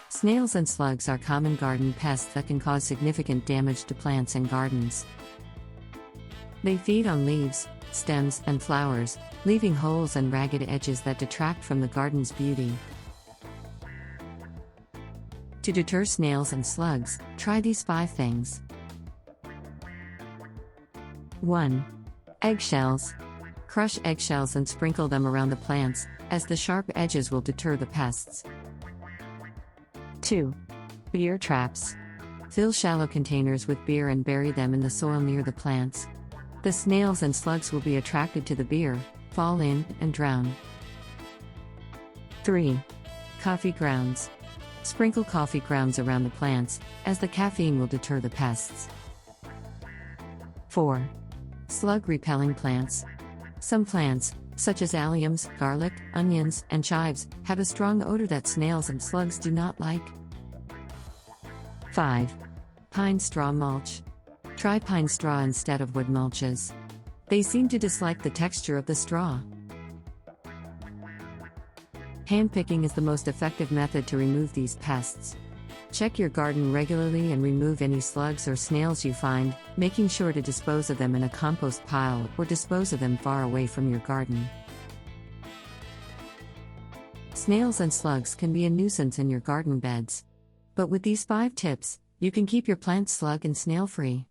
Snails and slugs are common garden pests that can cause significant damage to plants and gardens. They feed on leaves, stems, and flowers, leaving holes and ragged edges that detract from the garden's beauty. To deter snails and slugs, try these 5 things. 1. Eggshells. Crush eggshells and sprinkle them around the plants, as the sharp edges will deter the pests. 2. Beer traps. Fill shallow containers with beer and bury them in the soil near the plants. The snails and slugs will be attracted to the beer, fall in, and drown. 3. Coffee grounds. Sprinkle coffee grounds around the plants, as the caffeine will deter the pests. 4. Slug-repelling plants. Some plants, such as alliums, garlic, onions, and chives, have a strong odor that snails and slugs do not like. 5. Pine straw mulch. Try pine straw instead of wood mulches. They seem to dislike the texture of the straw. Handpicking is the most effective method to remove these pests. Check your garden regularly and remove any slugs or snails you find, making sure to dispose of them in a compost pile or dispose of them far away from your garden. Snails and slugs can be a nuisance in your garden beds. But with these 5 tips, you can keep your plants slug and snail free.